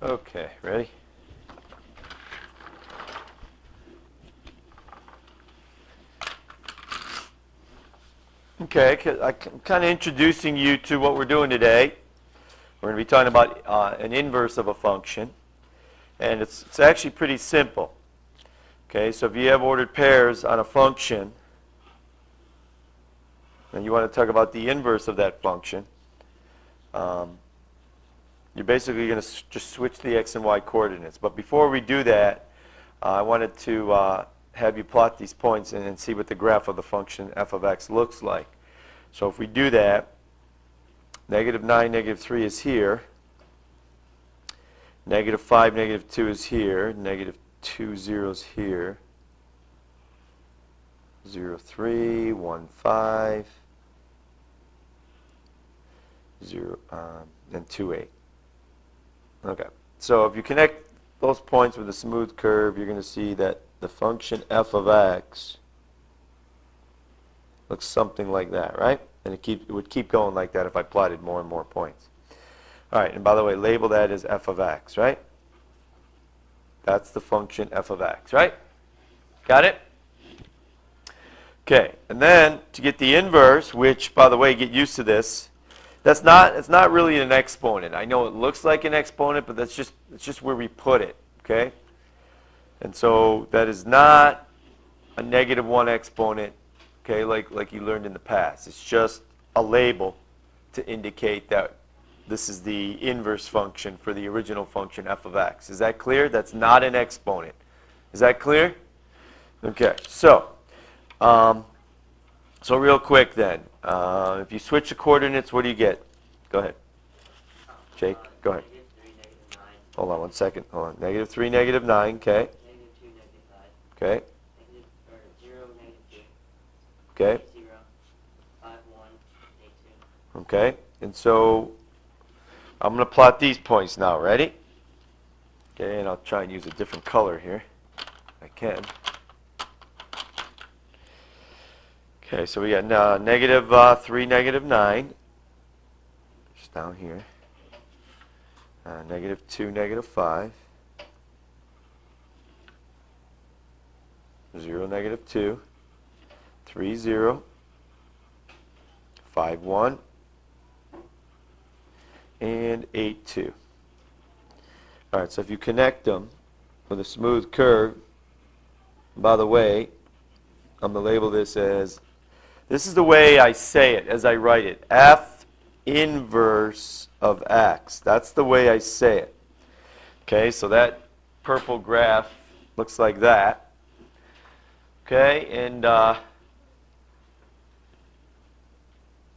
Okay, ready? Okay, I'm kind of introducing you to what we're doing today. We're going to be talking about an inverse of a function, and it's actually pretty simple. Okay, so if you have ordered pairs on a function, and you want to talk about the inverse of that function, you're basically going to just switch the x and y coordinates. But before we do that, I wanted to have you plot these points and see what the graph of the function f of x looks like. So if we do that, -9, -3 is here. -5, -2 is here. -2, 0 is here. 0, 3, 1, 5, 0, and 2, 8. Okay, so if you connect those points with a smooth curve, you're going to see that the function f of x looks something like that, right? And it would keep going like that if I plotted more and more points. All right, and by the way, label that as f of x, right? That's the function f of x, right? Got it? Okay, and then to get the inverse, which, by the way, get used to this, it's not really an exponent. I know it looks like an exponent, but it's just where we put it, okay? And so that is not a -1 exponent, okay, like you learned in the past. It's just a label to indicate that this is the inverse function for the original function f of x. Is that clear? That's not an exponent. Is that clear? Okay, so real quick then, if you switch the coordinates, what do you get? Go ahead. Jake, go ahead. -3, -9. Hold on one second. Hold on. -3, -9, okay. -2, -5. Okay. 0, -2. Okay. 0, 5, 1, 8, 2. Okay. And so I'm going to plot these points now. Ready? Okay, and I'll try and use a different color here. I can. Okay, so we got -3, -9. Just down here. -2, -5. 0, -2. 3, 0. 5, 1. And 8, 2. All right, so if you connect them with a smooth curve, by the way, I'm going to label this as, this is the way I say it as I write it, f inverse of x. That's the way I say it. Okay, so that purple graph looks like that. Okay, and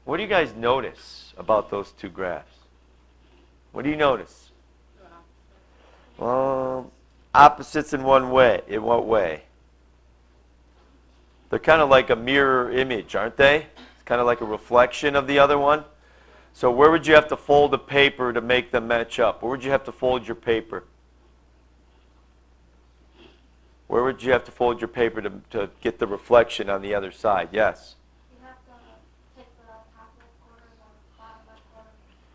what do you guys notice about those two graphs? What do you notice? Opposites in one way. In what way? They're kind of like a mirror image, aren't they? It's kind of like a reflection of the other one. So where would you have to fold the paper to make them match up? Where would you have to fold your paper? Where would you have to fold your paper to get the reflection on the other side? Yes? You have to take the top left corner and the bottom left corner.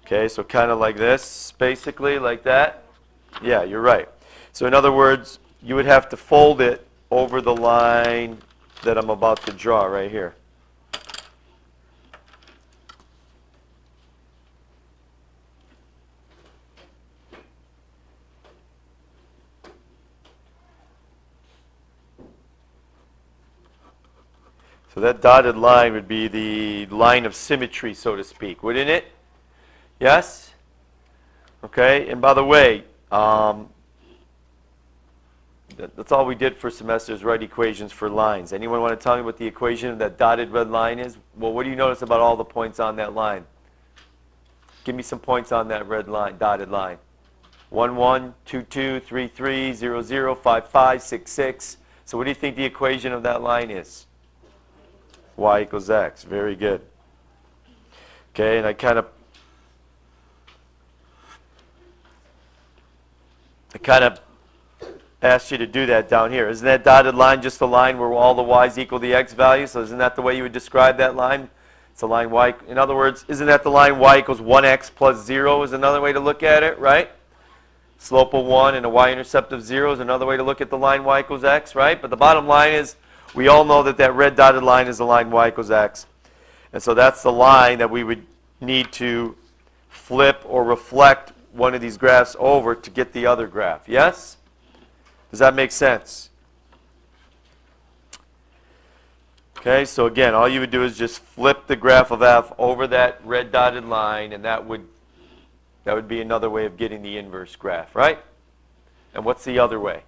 Okay, so kind of like this, basically, like that? Yeah, you're right. So in other words, you would have to fold it over the line that I'm about to draw right here. So that dotted line would be the line of symmetry, so to speak, wouldn't it? Yes? Okay, and by the way, that's all we did for semesters, write equations for lines. Anyone want to tell me what the equation of that dotted red line is? Well, what do you notice about all the points on that line? Give me some points on that red line, dotted line. 1, 1, 2, 2, 3, 3, 0, 0, 5, 5, 6, 6. So what do you think the equation of that line is? Y equals x. Very good. Okay, and I kind of asked you to do that down here. Isn't that dotted line just a line where all the y's equal the x value? So isn't that the way you would describe that line? It's a line y. In other words, isn't that the line y equals 1x plus 0 is another way to look at it, right? slope of 1 and a y-intercept of 0 is another way to look at the line y equals x, right? But the bottom line is we all know that that red dotted line is the line y equals x. And so that's the line that we would need to flip or reflect one of these graphs over to get the other graph. Yes? Does that make sense? Okay, so again, all you would do is just flip the graph of f over that red dotted line, and that would be another way of getting the inverse graph, right? And what's the other way?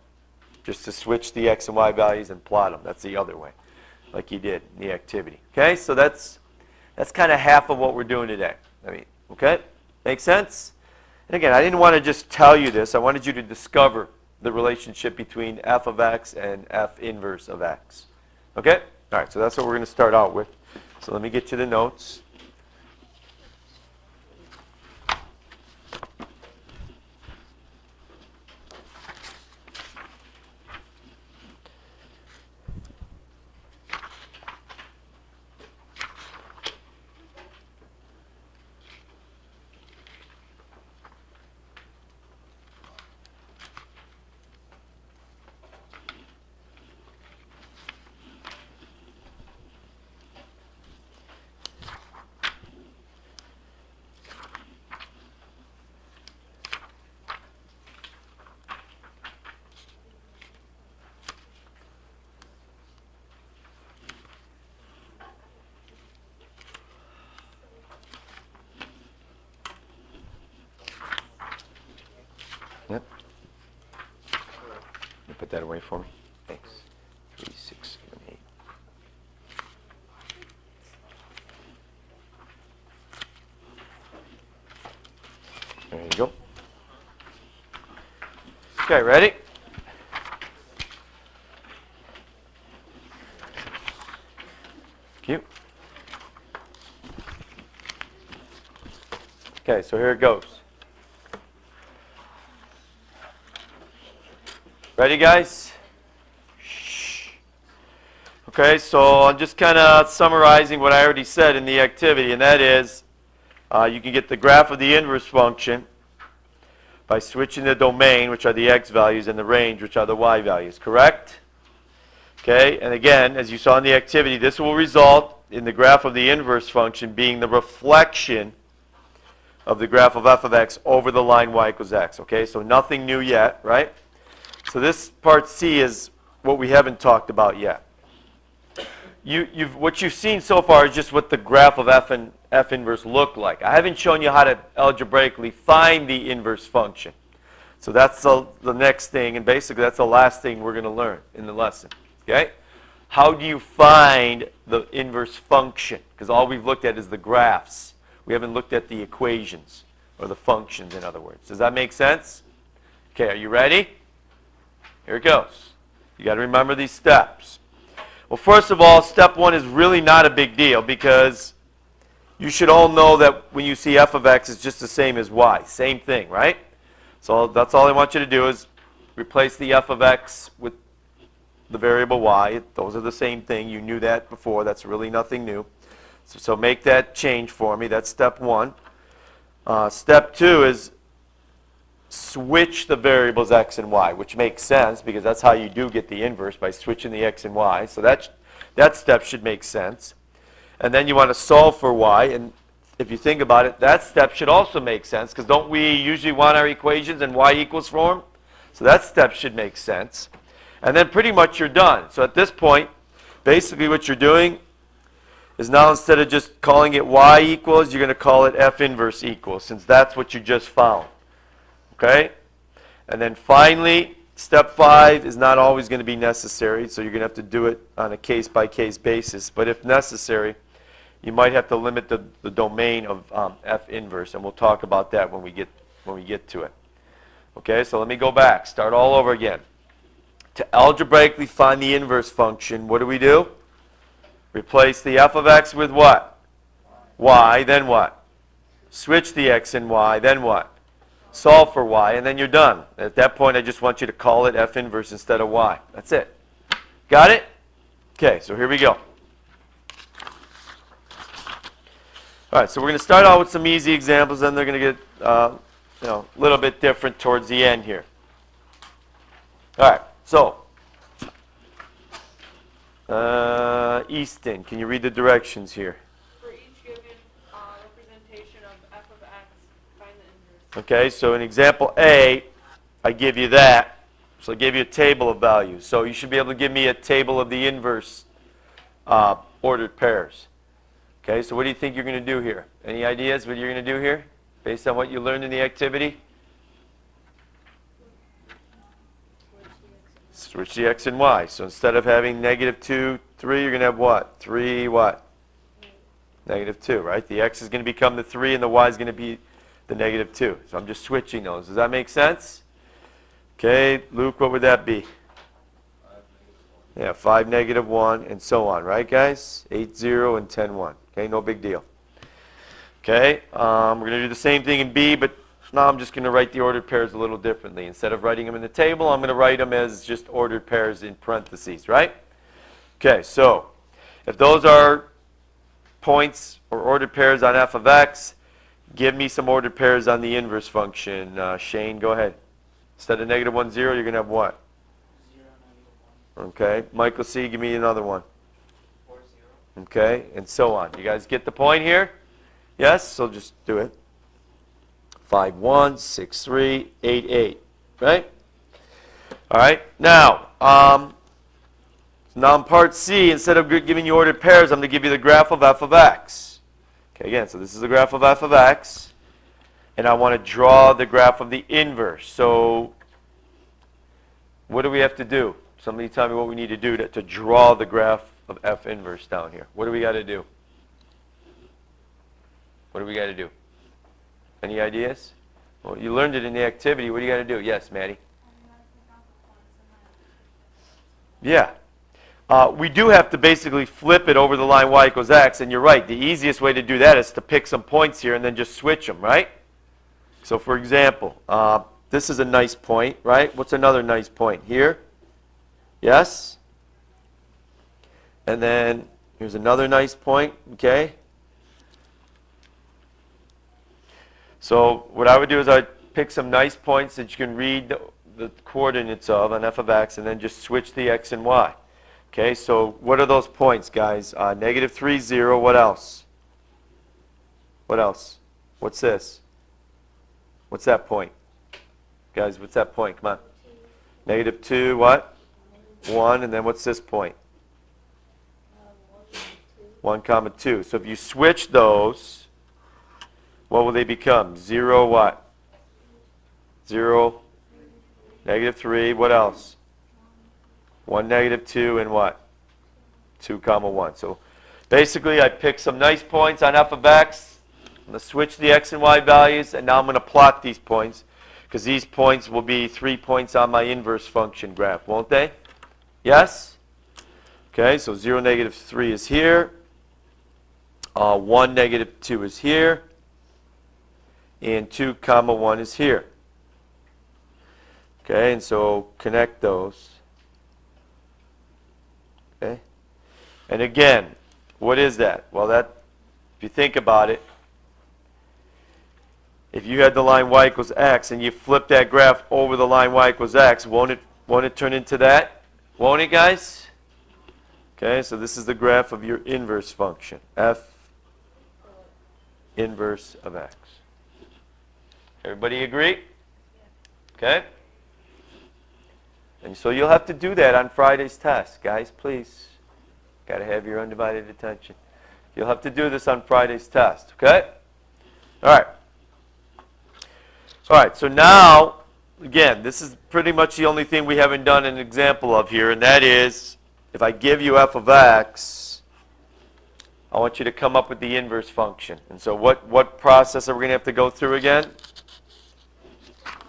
Just to switch the x and y values and plot them. That's the other way, like you did in the activity. Okay, so that's kind of half of what we're doing today. Okay? Make sense? And again, I didn't want to just tell you this. I wanted you to discover the relationship between f of x and f inverse of x. Okay? All right, so that's what we're going to start out with. So let me get you the notes. Yep. You put that away for me. Thanks. 3, 6, 7, 8. There you go. Okay, ready? Cute. Okay, so here it goes. Ready, guys? Shh. Okay, so I'm just kind of summarizing what I already said in the activity, and that is you can get the graph of the inverse function by switching the domain, which are the x values, and the range, which are the y values, correct? Okay, and again, as you saw in the activity, this will result in the graph of the inverse function being the reflection of the graph of f of x over the line y equals x. Okay, so nothing new yet, right? So this part C is what we haven't talked about yet. What you've seen so far is just what the graph of f and f inverse look like. I haven't shown you how to algebraically find the inverse function. So that's the next thing, and basically that's the last thing we're going to learn in the lesson. Okay? How do you find the inverse function? Because all we've looked at is the graphs. We haven't looked at the equations, or the functions, in other words. Does that make sense? Okay, are you ready? Here it goes. You got to remember these steps. Well, first of all, step 1 is really not a big deal because you should all know that when you see f of x, it's just the same as y. Same thing, right? So that's all I want you to do is replace the f of x with the variable y. Those are the same thing. You knew that before. That's really nothing new. So make that change for me. That's step 1. Step 2 is switch the variables x and y, which makes sense because that's how you do get the inverse, by switching the x and y. So that step should make sense. And then you want to solve for y, and if you think about it, that step should also make sense because don't we usually want our equations in y equals form? So that step should make sense. And then pretty much you're done. So at this point, basically what you're doing is now instead of just calling it y equals, you're going to call it f inverse equals, since that's what you just found. Okay? And then finally, step 5 is not always going to be necessary, so you're going to have to do it on a case-by-case basis. But if necessary, you might have to limit the domain of f inverse, and we'll talk about that when we get to it. Okay, so let me go back. Start all over again. To algebraically find the inverse function, what do? Replace the f of x with what? Y, then what? Switch the x and y, then what? Solve for y, and then you're done. At that point, I just want you to call it f inverse instead of y. That's it. Got it? Okay, so here we go. All right, so we're going to start out with some easy examples, then they're going to get a a little bit different towards the end here. All right, so Easton, can you read the directions here? For each given representation of f of x, find the inverse. Okay, so in example A, I give you that. So I gave you a table of values. So you should be able to give me a table of the inverse ordered pairs. Okay, so what do you think you're going to do here? Any ideas what you're going to do here based on what you learned in the activity? Switch the x and y. So instead of having negative 2, 3, you're going to have what? 3 what? Negative 2, right? The x is going to become the 3 and the y is going to be the negative 2. So I'm just switching those. Does that make sense? Okay, Luke, what would that be? 5, -1. Yeah, 5, -1, and so on, right, guys? 8, 0, and 10, 1. Okay, no big deal. Okay, we're going to do the same thing in B, but now I'm just going to write the ordered pairs a little differently. Instead of writing them in the table, I'm going to write them as just ordered pairs in parentheses, right? Okay, so if those are points or ordered pairs on f of x, give me some ordered pairs on the inverse function. Shane, go ahead. Instead of -1, 0, you're going to have what? 0, -1. Okay, Michael C., give me another one. 4, 0. Okay, and so on. You guys get the point here? Yes? So just do it. 5, 1, 6, 3, 8, 8. Right? All right. Now in part C, instead of giving you ordered pairs, I'm going to give you the graph of f of x. Okay, again, so this is the graph of f of x. And I want to draw the graph of the inverse. So what do we have to do? Somebody tell me what we need to do to draw the graph of f inverse down here. What do we got to do? What do we got to do? Any ideas? Well, you learned it in the activity. What do you got to do? Yes, Maddie? Yeah. We do have to basically flip it over the line y equals x, and you're right. The easiest way to do that is to pick some points here and then just switch them, right? So for example, this is a nice point, right? What's another nice point? Here? Yes? And then here's another nice point, okay? So what I would do is I'd pick some nice points that you can read the coordinates of on f of x and then just switch the x and y. Okay, so what are those points, guys? -3, 0, what else? What else? What's this? What's that point? Guys, what's that point? Come on. -2, what? 1, and then what's this point? 1, 2. So if you switch those, what will they become? 0, what? 0, -3, what else? 1, -2, and what? 2, 1. So basically, I pick some nice points on f of x. I'm going to switch the x and y values, and now I'm going to plot these points, because these points will be 3 points on my inverse function graph, won't they? Yes? Okay, so 0, -3 is here. 1, -2 is here. And 2, 1 is here. Okay, and so connect those. Okay. And again, what is that? Well, that, if you think about it, if you had the line y equals x and you flip that graph over the line y equals x, won't it turn into that? Won't it, guys? Okay, so this is the graph of your inverse function, f inverse of x. Everybody agree? Okay? And so you'll have to do that on Friday's test. Guys, please. Got to have your undivided attention. You'll have to do this on Friday's test. Okay? All right. All right, so now, again, this is pretty much the only thing we haven't done an example of here, and that is, if I give you f of x, I want you to come up with the inverse function. And so what process are we going to have to go through again?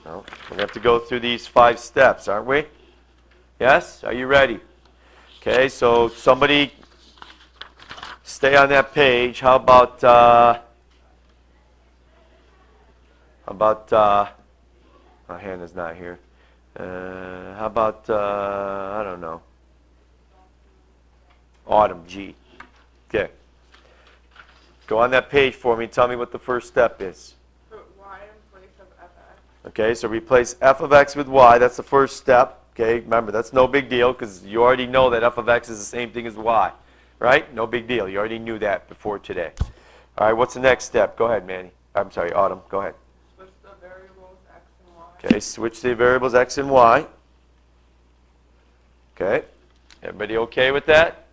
No, we're going to have to go through these 5 steps, aren't we? Yes? Are you ready? Okay, so somebody stay on that page. How about, my hand is not here. How about, I don't know, Autumn, G. Okay. Go on that page for me. Tell me what the first step is. Put y in place of fx. Okay, so replace f of x with y. That's the first step. Okay, remember, that's no big deal because you already know that f of x is the same thing as y. Right? No big deal. You already knew that before today. All right, what's the next step? Go ahead, Manny. I'm sorry, Autumn. Go ahead. Switch the variables x and y. Okay, switch the variables x and y. Okay, everybody okay with that?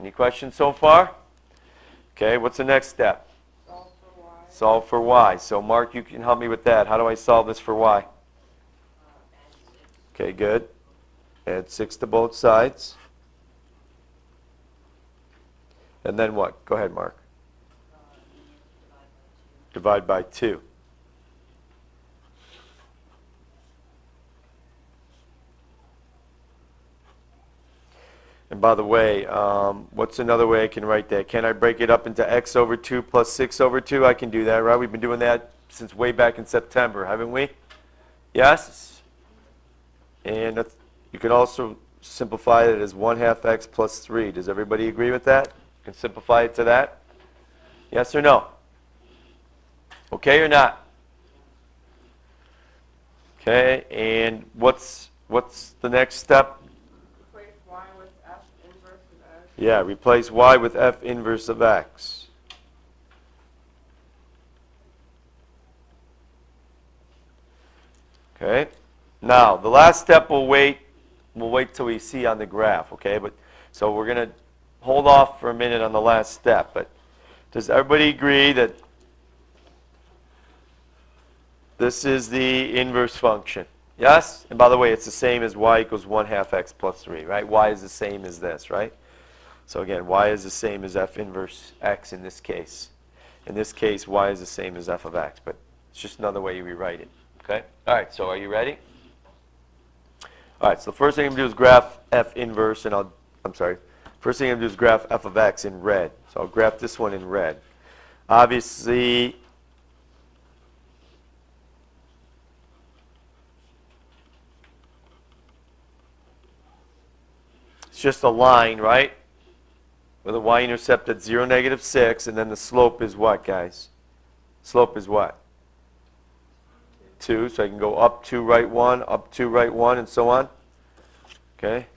Any questions so far? Okay, what's the next step? Solve for y. Solve for y. So Mark, you can help me with that. How do I solve this for y? Add 6. Okay, good. Add 6 to both sides. And then what? Go ahead, Mark. Divide by 2. Divide by 2. And by the way, what's another way I can write that? Can I break it up into x over 2 plus 6 over 2? I can do that, right? We've been doing that since way back in September, haven't we? Yes? And you can also simplify it as 1/2 x plus 3. Does everybody agree with that? You can simplify it to that? Yes or no? Okay or not? Okay, and what's the next step? Replace y with f inverse of x. Yeah, replace y with f inverse of x. Okay. Now, the last step we'll wait till we see on the graph, okay? But so we're going to hold off for a minute on the last step, but does everybody agree that this is the inverse function? Yes? And by the way, it's the same as y equals 1/2 x plus 3, right? Y is the same as this, right? So again, y is the same as f inverse x in this case. In this case, y is the same as f of x, but it's just another way you rewrite it, okay? All right, so are you ready? All right, so the first thing I'm going to do is graph f inverse, and first thing I'm going to do is graph f of x in red. So I'll graph this one in red. Obviously, it's just a line, right? With a y-intercept at 0, -6, and then the slope is what, guys? Slope is what? 2, so I can go up 2, right 1, up 2, right 1, and so on. Okay?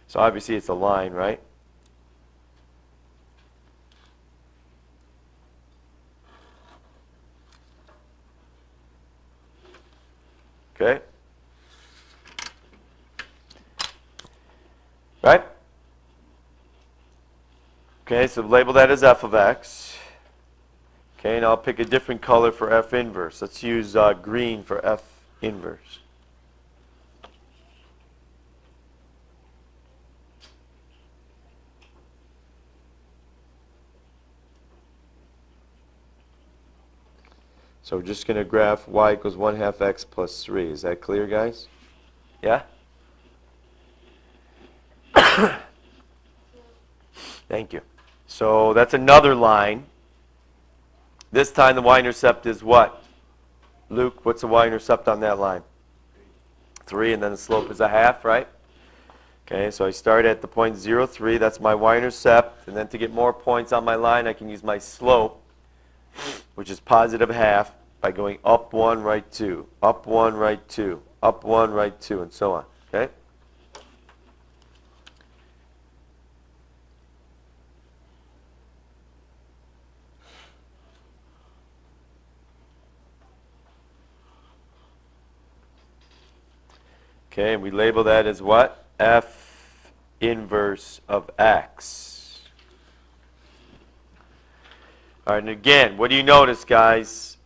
So obviously it's a line, right? Okay? Right? Okay, so label that as f of x. Okay, and I'll pick a different color for f inverse. Let's use green for f inverse. So we're just going to graph y equals 1/2 x plus 3. Is that clear, guys? Yeah? Thank you. So that's another line. This time the y-intercept is what? Luke, what's the y-intercept on that line? 3, and then the slope is 1/2, right? Okay, so I start at the point 0, 3. That's my y-intercept. And then to get more points on my line, I can use my slope, which is positive 1/2, by going up 1, right 2, up 1, right 2, up 1, right 2, and so on. Okay? Okay, and we label that as what? F inverse of x. All right, and again, what do you notice, guys?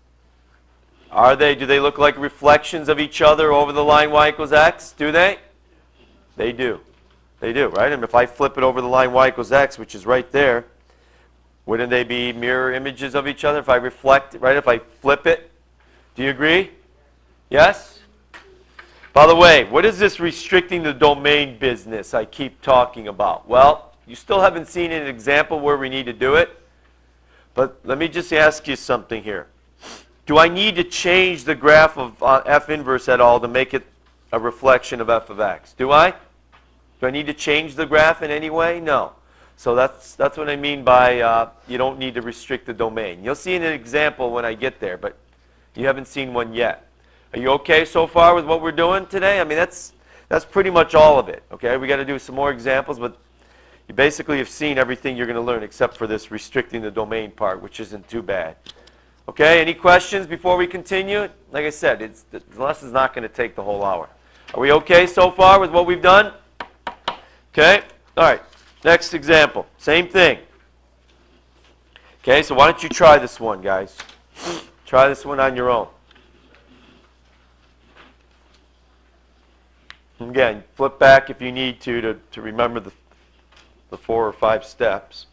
Do they look like reflections of each other over the line y equals x? Do they? They do. They do, right? And if I flip it over the line y equals x, which is right there, wouldn't they be mirror images of each other if I reflect it, right? If I flip it? Do you agree? Yes? By the way, what is this restricting the domain business I keep talking about? Well, you still haven't seen an example where we need to do it. But let me just ask you something here. Do I need to change the graph of f inverse at all to make it a reflection of f of x? Do I? Do I need to change the graph in any way? No. So that's what I mean by you don't need to restrict the domain. You'll see an example when I get there, but you haven't seen one yet. Are you okay so far with what we're doing today? I mean, that's pretty much all of it, okay? We got to do some more examples, but you basically have seen everything you're going to learn except for this restricting the domain part, which isn't too bad. Okay, any questions before we continue? Like I said, the lesson's not going to take the whole hour. Are we okay so far with what we've done? Okay, all right, next example, same thing. Okay, so why don't you try this one, guys? Try this one on your own. Again, flip back if you need to remember the 4 or 5 steps.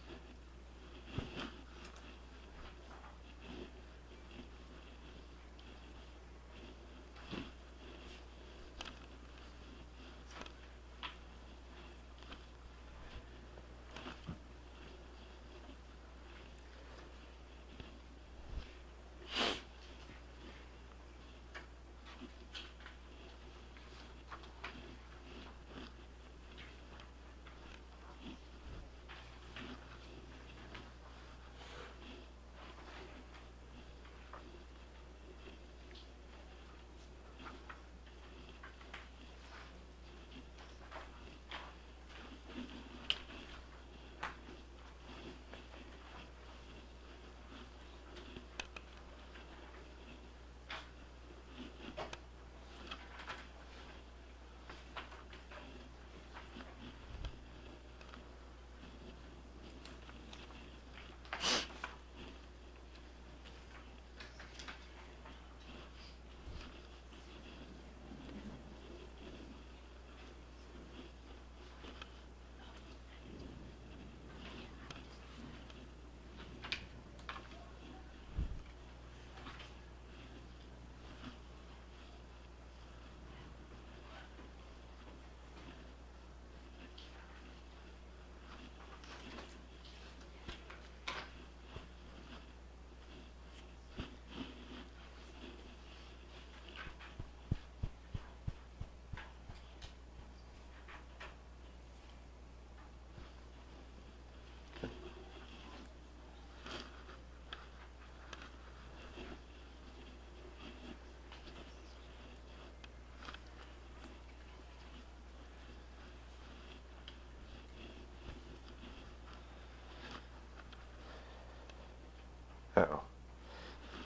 Uh-oh.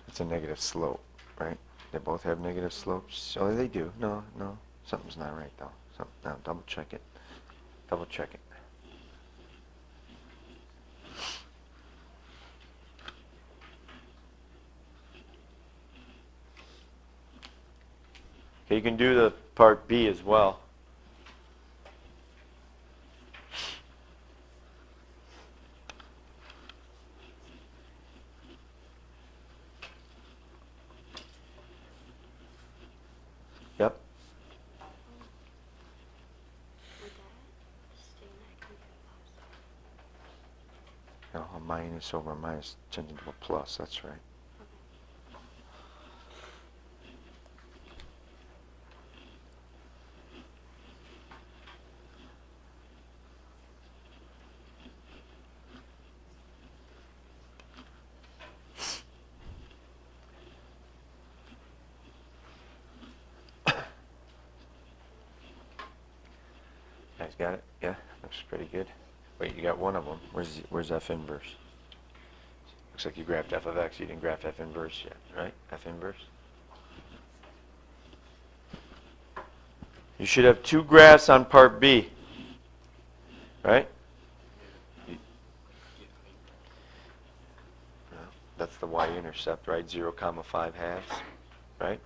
It's a negative slope, right? They both have negative slopes. Oh, they do. No. Something's not right, though. No, double check it. Double check it. Okay, you can do the part B as well. Yep. No, a minus over a minus turns into a plus. That's right. Guys got it? Yeah, looks pretty good. Wait, you got one of them. Where's F inverse? Looks like you graphed f of x. You didn't graph f inverse yet, right? F inverse. You should have 2 graphs on part B, right? That's the y-intercept, right? 0, 5 halves, right?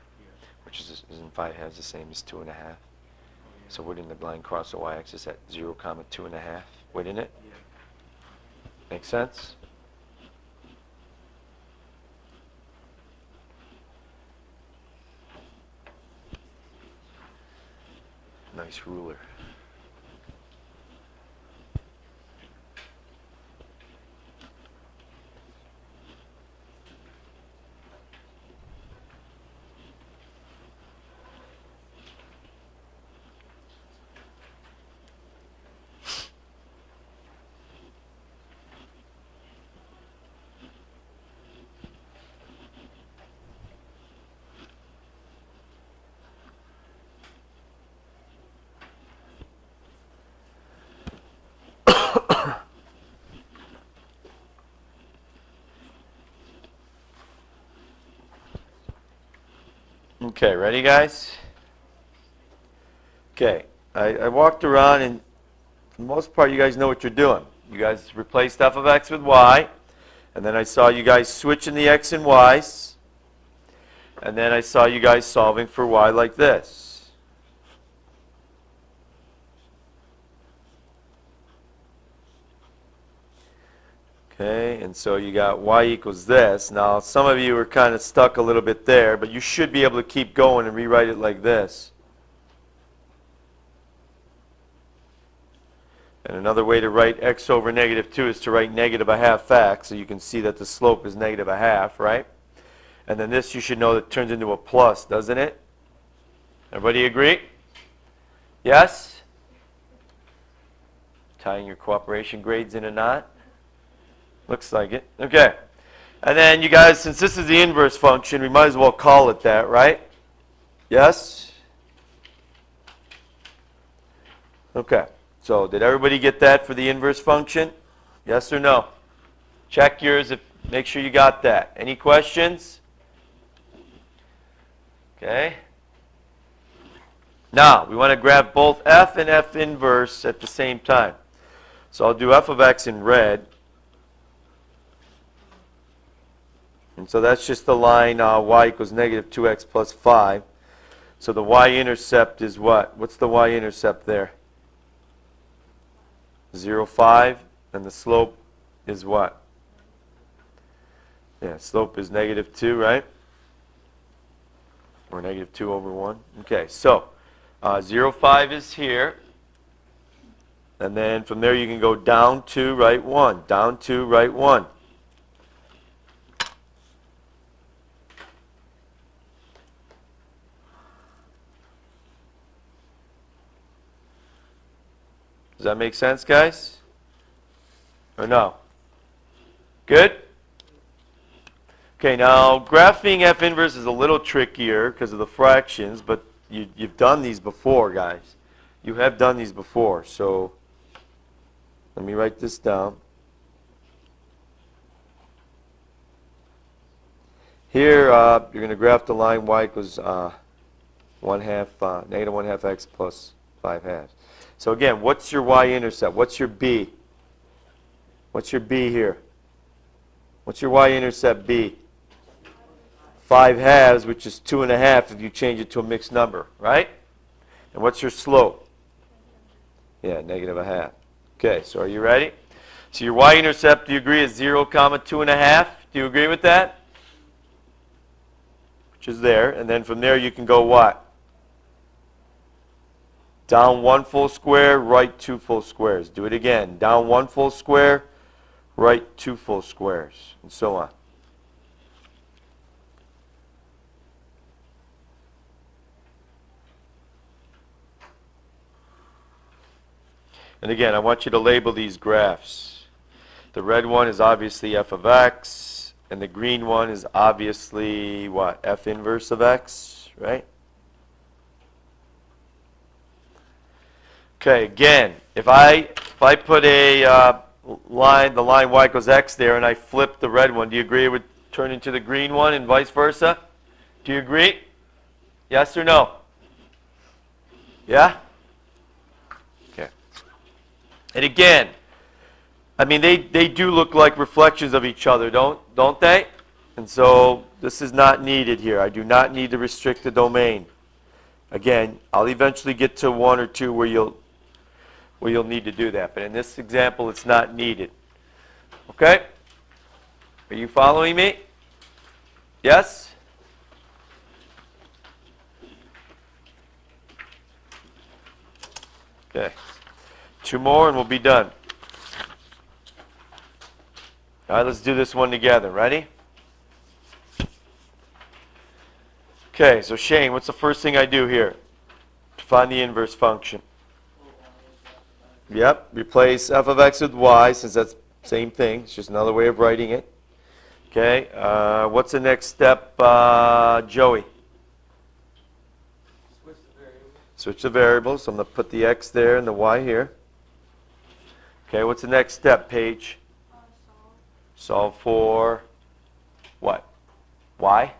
Which isn't 5 halves the same as 2.5? So wouldn't the line cross the y-axis at 0, 2.5? Wouldn't it? Make sense? Nice ruler. Okay, ready, guys? Okay, I walked around, and for the most part, you guys know what you're doing. You guys replaced f of x with y, and then I saw you guys switching the x and y's, and then I saw you guys solving for y like this. Okay, and so you got y equals this. Now, some of you are kind of stuck a little bit there, but you should be able to keep going and rewrite it like this. And another way to write x over negative 2 is to write negative a half x, so you can see that the slope is negative a half, right? And then this you should know that turns into a plus, doesn't it? Everybody agree? Yes? Tying your cooperation grades in a knot? Looks like it. Okay. And then you guys, since this is the inverse function, we might as well call it that, right? Yes? Okay. So did everybody get that for the inverse function? Yes or no? Check yours. Make sure you got that. Any questions? Okay. Now, we want to grab both f and f inverse at the same time. So I'll do f of x in red. And so that's just the line y equals negative 2x plus 5. So the y-intercept is what? What's the y-intercept there? 0, 5. And the slope is what? Yeah, slope is negative 2, right? Or negative 2 over 1. Okay, so 0, 5 is here. And then from there you can go down 2, right 1. Down 2, right 1. Does that make sense, guys? Or no? Good? Okay, now graphing f inverse is a little trickier because of the fractions, but you've done these before, guys. You have done these before, so let me write this down. Here, you're going to graph the line y equals negative 1 half x plus 5 halves. So again, what's your y-intercept? What's your b? What's your b here? What's your y-intercept b? 5 halves, which is 2.5 if you change it to a mixed number, right? And what's your slope? Yeah, negative a half. Okay, so are you ready? So your y-intercept, do you agree, is 0, 2.5? Do you agree with that? Which is there. And then from there you can go what? Down 1 full square, right 2 full squares. Do it again. Down 1 full square, right 2 full squares, and so on. And again, I want you to label these graphs. The red one is obviously f of x, and the green one is obviously what? F inverse of x, right? Okay, again, if I put a the line y equals x there, and I flip the red one, do you agree it would turn into the green one and vice versa? Do you agree? Yes or no? Yeah? Okay. And again, I mean, they do look like reflections of each other, don't they? And so this is not needed here. I do not need to restrict the domain. Again, I'll eventually get to 1 or 2 where you'll need to do that. But in this example, it's not needed. Okay? Are you following me? Yes? Okay. 2 more and we'll be done. All right, let's do this one together. Ready? Okay, so Shane, what's the first thing I do here? To find the inverse function. Yep, replace f of x with y, since that's the same thing. It's just another way of writing it. Okay, what's the next step, Joey? Switch the variables. So I'm going to put the x there and the y here. Okay, what's the next step, Paige? Solve. Solve for what? Y?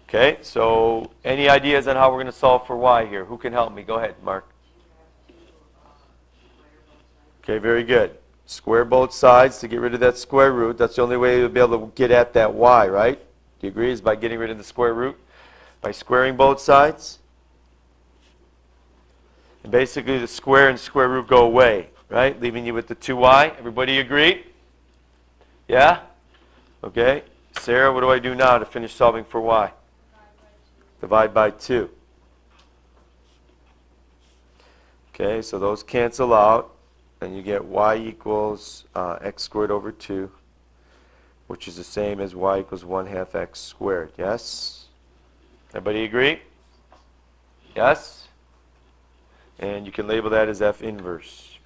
Okay, so any ideas on how we're going to solve for y here? Who can help me? Go ahead, Mark. Okay, very good. Square both sides to get rid of that square root. That's the only way you'll be able to get at that y, right? Do you agree? Is by getting rid of the square root? By squaring both sides? And basically the square and square root go away, right? Leaving you with the 2y. Everybody agree? Yeah? Okay. Sarah, what do I do now to finish solving for y? Divide by 2. Okay, so those cancel out, and you get y equals x squared over 2, which is the same as y equals 1/2 x squared. Yes? Everybody agree? Yes? And you can label that as F inverse.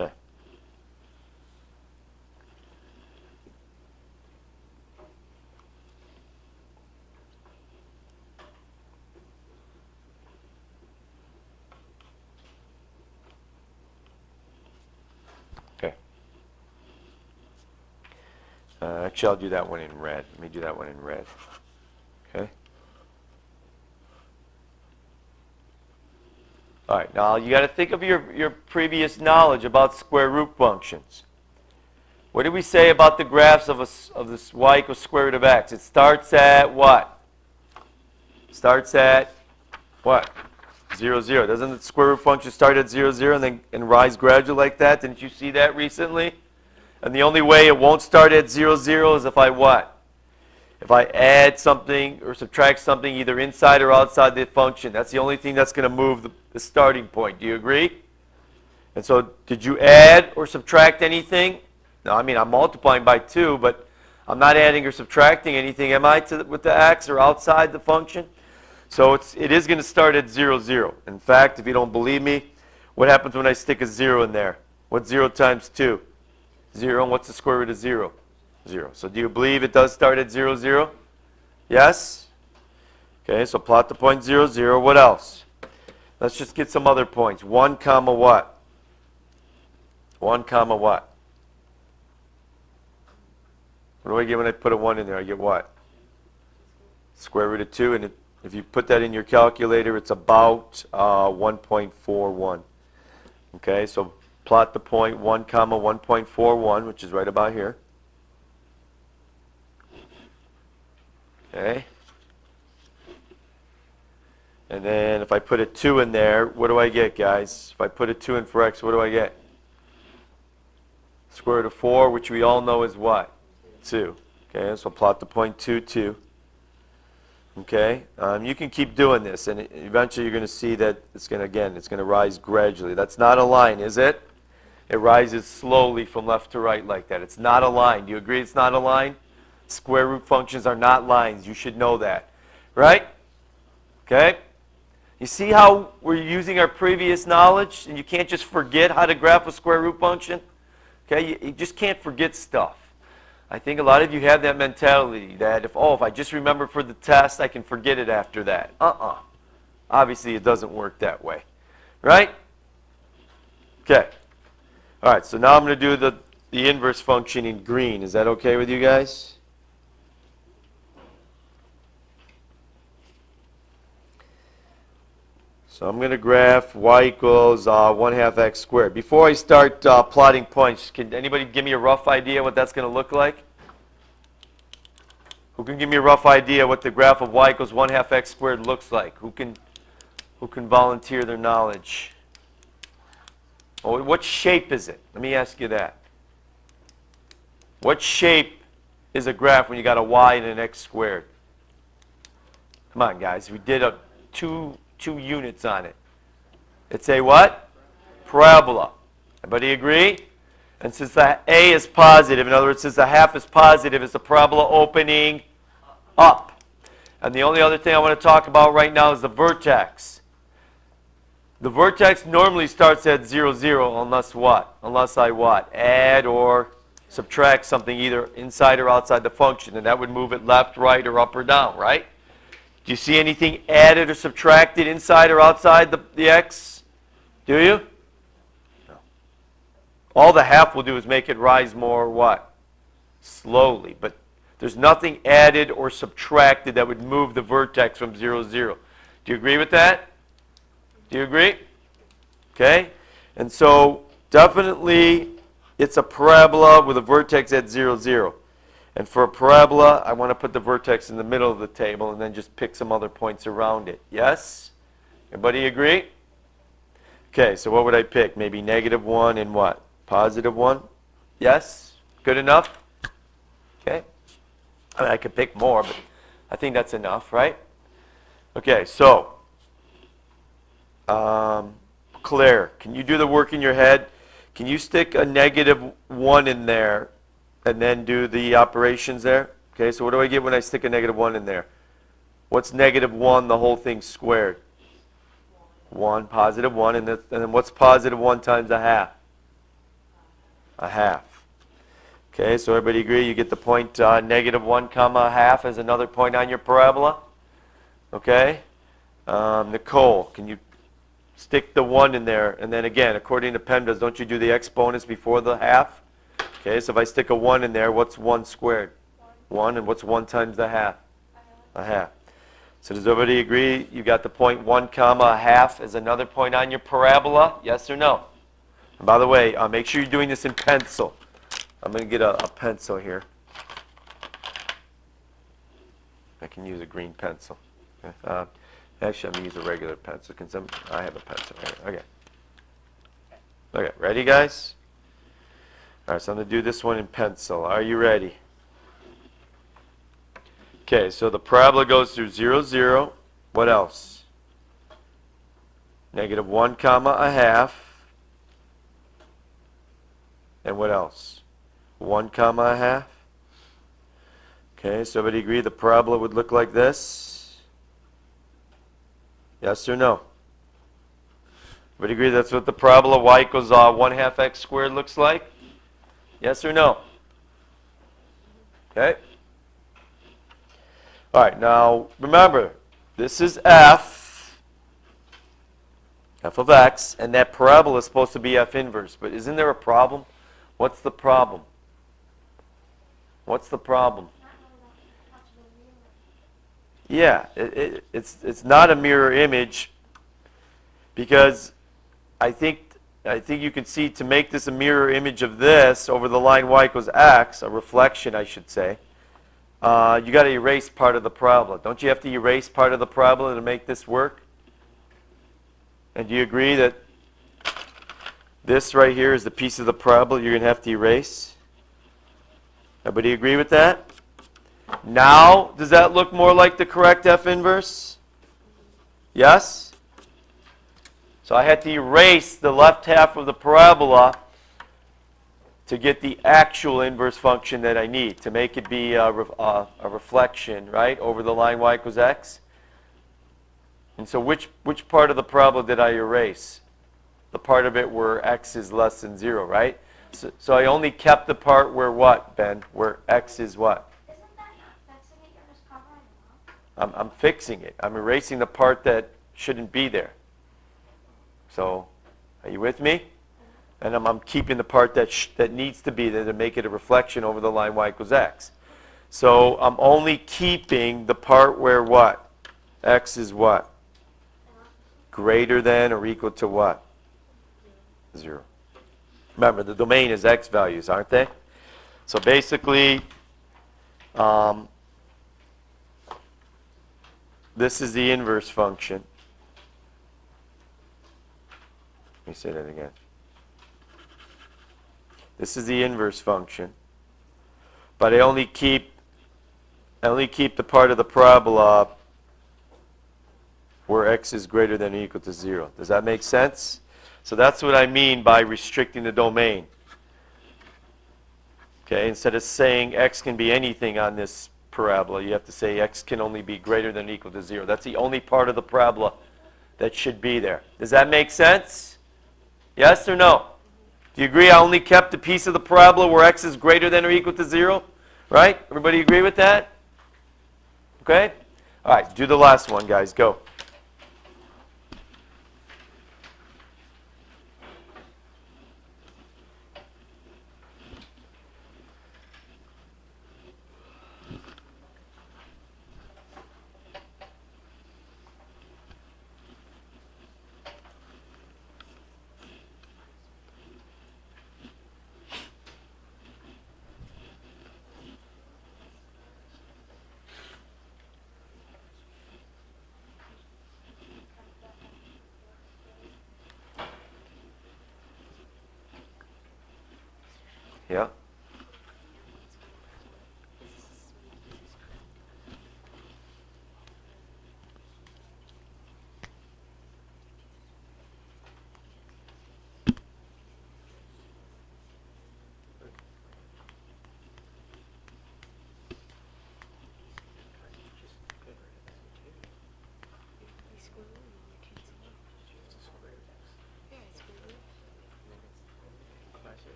Okay. Okay. Actually, I'll do that one in red. Let me do that one in red. Okay. All right. Now you got to think of your previous knowledge about square root functions. What did we say about the graphs of this y equals square root of x? It starts at what? Starts at what? 0, 0. Doesn't the square root function start at 0, 0 and rise gradually like that? Didn't you see that recently? And the only way it won't start at 0, 0 is if I what? If I add something or subtract something either inside or outside the function. That's the only thing that's going to move the starting point. Do you agree? And so did you add or subtract anything? No, I mean, I'm multiplying by 2, but I'm not adding or subtracting anything, am I, with the x or outside the function? So it is going to start at 0, 0. In fact, if you don't believe me, what happens when I stick a 0 in there? What's 0 times 2? 0. And what's the square root of 0? 0. So do you believe it does start at 0, 0? Yes? Okay, so plot the point 0, 0. What else? Let's just get some other points. 1 comma what? 1 comma what? What do I get when I put a 1 in there? I get what? Square root of 2. And if you put that in your calculator, it's about 1.41. Okay, so plot the point 1 comma 1.41, which is right about here. Okay. And then if I put a 2 in there, what do I get, guys? If I put a 2 in for x, what do I get? Square root of 4, which we all know is what? 2. Okay, so plot the point 2, 2. Okay, you can keep doing this, and eventually you're going to see that it's going to rise gradually. That's not a line, is it? It rises slowly from left to right like that. It's not a line. Do you agree it's not a line? Square root functions are not lines. You should know that. Right? Okay? You see how we're using our previous knowledge, and you can't just forget how to graph a square root function? Okay, you just can't forget stuff. I think a lot of you have that mentality that if I just remember for the test, I can forget it after that. Obviously, it doesn't work that way. Right? Okay. All right, so now I'm going to do the inverse function in green. Is that okay with you guys? So I'm going to graph y equals 1/2 x squared. Before I start plotting points, can anybody give me a rough idea what that's going to look like? Who can give me a rough idea what the graph of y equals 1/2 x squared looks like? Who can volunteer their knowledge? Oh, what shape is it? Let me ask you that. What shape is a graph when you got a y and an x squared? Come on, guys. We did two units on it. It's a what? Parabola. Everybody agree? And since the a is positive, in other words, since the half is positive, it's a parabola opening up. And the only other thing I want to talk about right now is the vertex. The vertex normally starts at 0, 0 unless what? Unless I what? Add or subtract something either inside or outside the function. And that would move it left, right, or up or down, right? Do you see anything added or subtracted inside or outside the x? Do you? All the half will do is make it rise more what? Slowly. But there's nothing added or subtracted that would move the vertex from 0, 0. Do you agree with that? Do you agree? Okay? And so definitely it's a parabola with a vertex at 0, 0. And for a parabola, I want to put the vertex in the middle of the table and then just pick some other points around it. Yes? Everybody agree? Okay, so what would I pick? Maybe -1 and what? +1? Yes? Good enough? Okay. I mean, I could pick more, but I think that's enough, right? Okay, so Claire, can you do the work in your head? Can you stick a -1 in there and then do the operations there? Okay, so what do I get when I stick a -1 in there? What's -1, the whole thing squared? 1, +1, and then what's +1 times a half? A half. Okay, so everybody agree you get the point -1 comma a half as another point on your parabola? Okay? Nicole, can you stick the 1 in there? And then again, according to PEMDAS, don't you do the exponents before the half? Okay, so if I stick a 1 in there, what's 1 squared? 1, and what's 1 times the half? A half. So does everybody agree you got the point 1 comma a half as another point on your parabola? Yes or no? And by the way, make sure you're doing this in pencil. I'm going to get a pencil here. I can use a green pencil. Okay. Actually, I'm going to use a regular pencil because I have a pencil here. Okay. Okay, ready, guys? All right, so I'm going to do this one in pencil. Are you ready? Okay, so the parabola goes through 0, 0. What else? -1 comma a half. And what else? 1 comma a half. Okay, so everybody agree the parabola would look like this? Yes or no? Everybody agree that's what the parabola y equals 1/2 x squared looks like? Yes or no? Okay. All right, now remember, this is f of x, and that parabola is supposed to be f inverse. But isn't there a problem? What's the problem? What's the problem? Yeah, it's not a mirror image because I think you can see to make this a mirror image of this over the line y equals x, a reflection, I should say. You got to erase part of the parabola. Don't you have to erase part of the parabola to make this work? And do you agree that this right here is the piece of the parabola you're going to have to erase? Everybody agree with that? Now, does that look more like the correct F inverse? Yes? So I had to erase the left half of the parabola to get the actual inverse function that I need to make it be a reflection, right, over the line y equals x. And so which part of the parabola did I erase? The part of it where x is less than 0, right? So I only kept the part where what, Ben? Where x is what? Isn't that not fixing it? You're just covering it up. I'm fixing it. I'm erasing the part that shouldn't be there. So, are you with me? And I'm keeping the part that needs to be there to make it a reflection over the line y equals x. So I'm only keeping the part where what? X is what? Greater than or equal to what? 0. Remember, the domain is x values, aren't they? So basically, this is the inverse function. Let me say that again. This is the inverse function. But I only keep the part of the parabola where x is greater than or equal to 0. Does that make sense? So that's what I mean by restricting the domain. Okay, instead of saying x can be anything on this parabola, you have to say x can only be greater than or equal to 0. That's the only part of the parabola that should be there. Does that make sense? Yes or no? Do you agree I only kept a piece of the parabola where x is greater than or equal to 0? Right? Everybody agree with that? Okay? All right, do the last one, guys. Go. Yeah.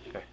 Okay.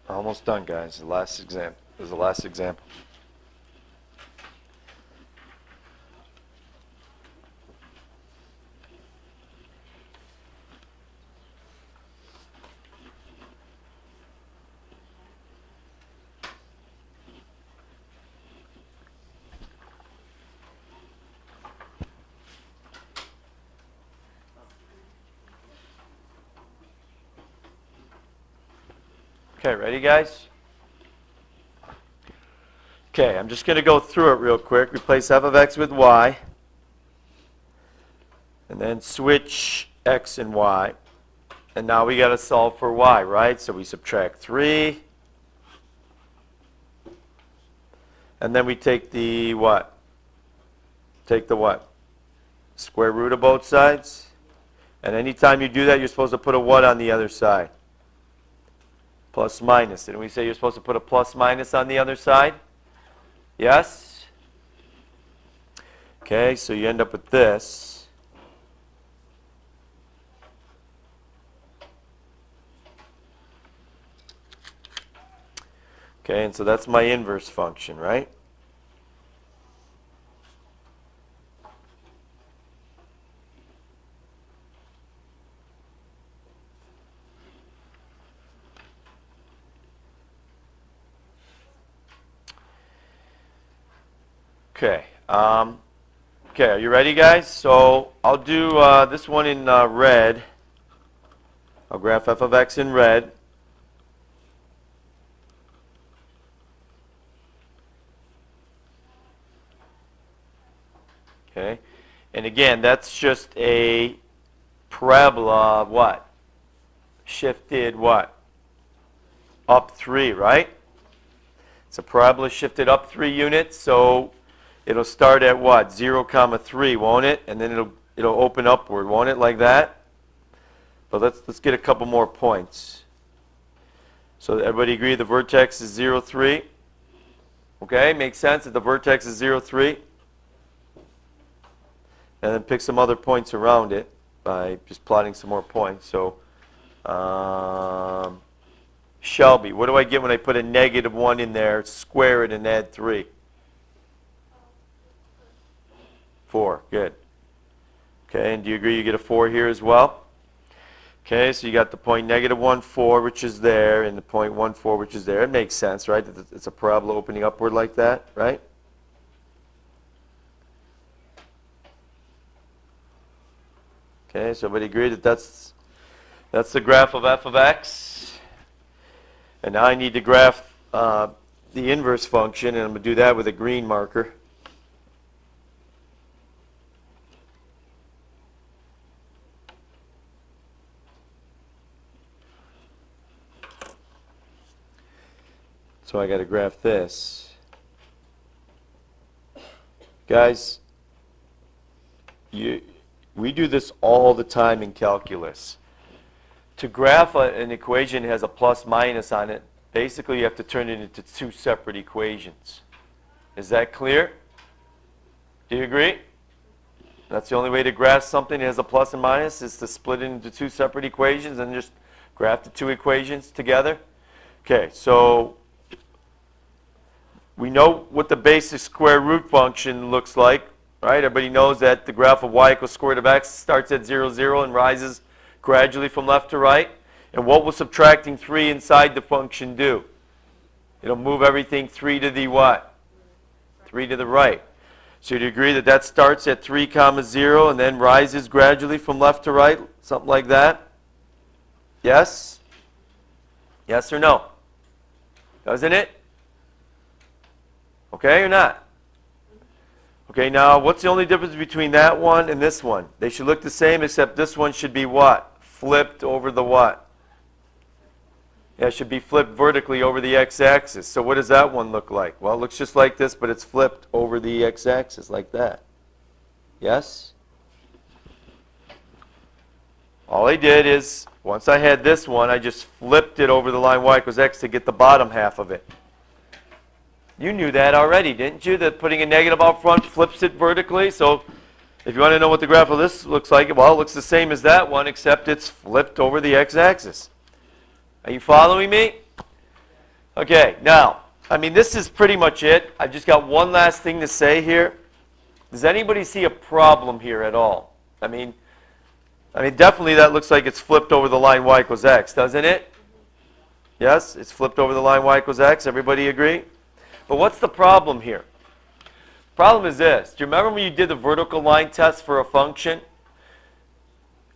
Almost done, guys. The last example. This is the last example. Okay, ready, guys? Okay, I'm just going to go through it real quick. Replace f of x with y. And then switch x and y. And now we got to solve for y, right? So we subtract 3. And then we take the what? Take the what? Square root of both sides. And anytime you do that, you're supposed to put a what on the other side? Plus minus. Didn't we say you're supposed to put a plus minus on the other side? Yes? Okay, so you end up with this. Okay, and so that's my inverse function, right? Okay. Okay, are you ready, guys? So I'll do this one in red. I'll graph f of x in red. Okay. And again, that's just a parabola, what? Shifted what? Up 3, right? It's a parabola shifted up 3 units, so it'll start at what? 0, 3, won't it? And then it'll open upward, won't it, like that? But let's get a couple more points. So everybody agree the vertex is 0, 3? Okay, makes sense that the vertex is 0, 3? And then pick some other points around it by just plotting some more points. So Shelby, what do I get when I put a -1 in there, square it, and add 3? 4, good. Okay, and do you agree you get a 4 here as well? Okay, so you got the point -1, 4, which is there, and the point 1, 4, which is there. It makes sense, right? It's a parabola opening upward like that, right? Okay, so everybody agree that that's the graph of f of x? And now I need to graph the inverse function, and I'm going to do that with a green marker. So I got to graph this. Guys, we do this all the time in calculus. To graph an equation that has a plus minus on it, basically you have to turn it into 2 separate equations. Is that clear? Do you agree? That's the only way to graph something that has a plus and minus, is to split it into 2 separate equations and just graph the 2 equations together. Okay, so we know what the basic square root function looks like, right? Everybody knows that the graph of y equals square root of x starts at 0, 0 and rises gradually from left to right. And what will subtracting 3 inside the function do? It'll move everything 3 to the what? 3 to the right. So you'd agree that that starts at 3, 0 and then rises gradually from left to right? Something like that? Yes? Yes or no? Doesn't it? Okay or not? Okay, now what's the only difference between that one and this one? They should look the same, except this one should be what? Flipped over the what? Yeah, it should be flipped vertically over the x-axis. So what does that one look like? Well, it looks just like this, but it's flipped over the x-axis like that. Yes? All I did is, once I had this one, I just flipped it over the line y equals x to get the bottom half of it. You knew that already, didn't you? That putting a negative out front flips it vertically. So if you want to know what the graph of this looks like, well, it looks the same as that one, except it's flipped over the x-axis. Are you following me? Okay, now, I mean, this is pretty much it. I've just got one last thing to say here. Does anybody see a problem here at all? I mean, definitely that looks like it's flipped over the line y equals x, doesn't it? Yes, it's flipped over the line y equals x. Everybody agree? But what's the problem here? The problem is this. Do you remember when you did the vertical line test for a function?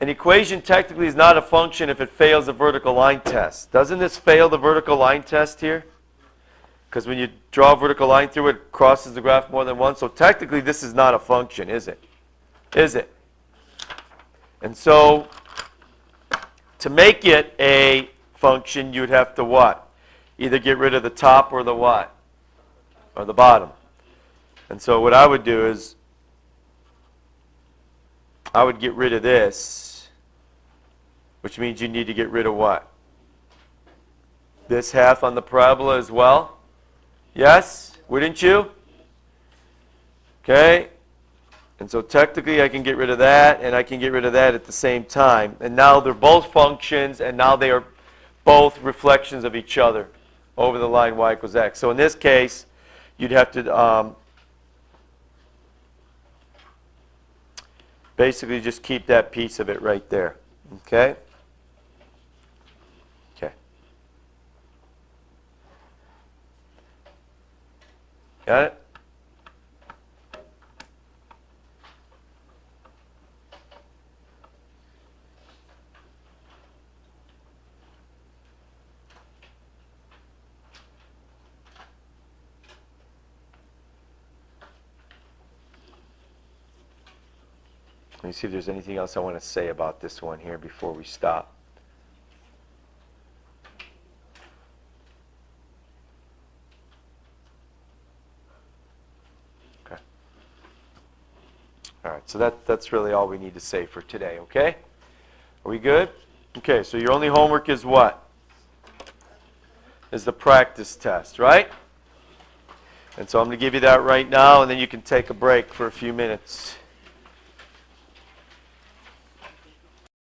An equation technically is not a function if it fails the vertical line test. Doesn't this fail the vertical line test here? Because when you draw a vertical line through it, it crosses the graph more than once. So technically this is not a function, is it? Is it? And so to make it a function, you'd have to what? Either get rid of the top or the what? Or the bottom. And so what I would do is I would get rid of this, which means you need to get rid of what? This half on the parabola as well? Yes? Wouldn't you? Okay? And so technically I can get rid of that and I can get rid of that at the same time. And now they're both functions and now they are both reflections of each other over the line y equals x. So in this case, you'd have to basically just keep that piece of it right there. Okay? Okay. Got it? Let me see if there's anything else I want to say about this one here before we stop. Okay. All right, so that's really all we need to say for today, okay? Are we good? Okay, so your only homework is what? Is the practice test, right? And so I'm going to give you that right now, and then you can take a break for a few minutes.